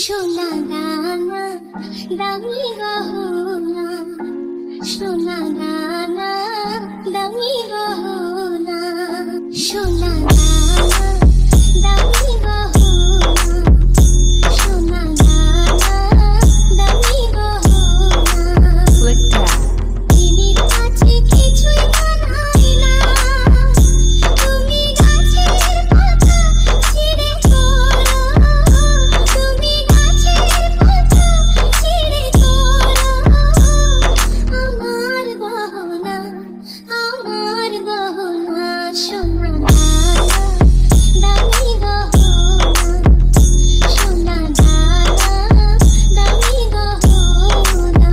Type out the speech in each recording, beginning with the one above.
সোনা দানা দামি গহনা, সোনা দানা দামি গহনা, সোনা দানা দামি গহনা, সোনা দানা দামি গহনা। পৃথিবীর কাছে কিছুই মানায় না, তুমি গাছের পাতা ছিঁড়ে তোলো, তুমি গাছের পাতা ছিঁড়ে তোলো। আমার গহনা, আমার গহনা, সোনা দানা দামি গহনা, সোনা দানা দামি গহনা।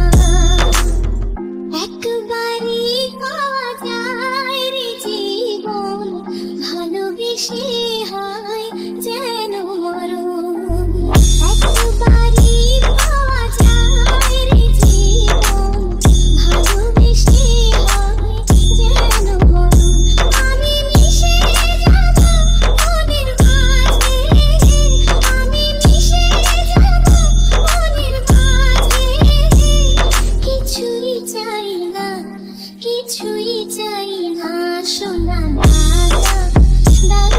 একবারই পাওয়া যায় রে জীবন, ভালোবেসে হয় যেন মরণ। একবারই পাওয়া যায় রে জীবন, ভালোবেসে হয় যেন মরণ। আমি মিশে যাব মনের মাঝে, আমি মিশে যাব মনের মাঝে। কিছুই চাই না, কিছুই চাই না, সোনা দানা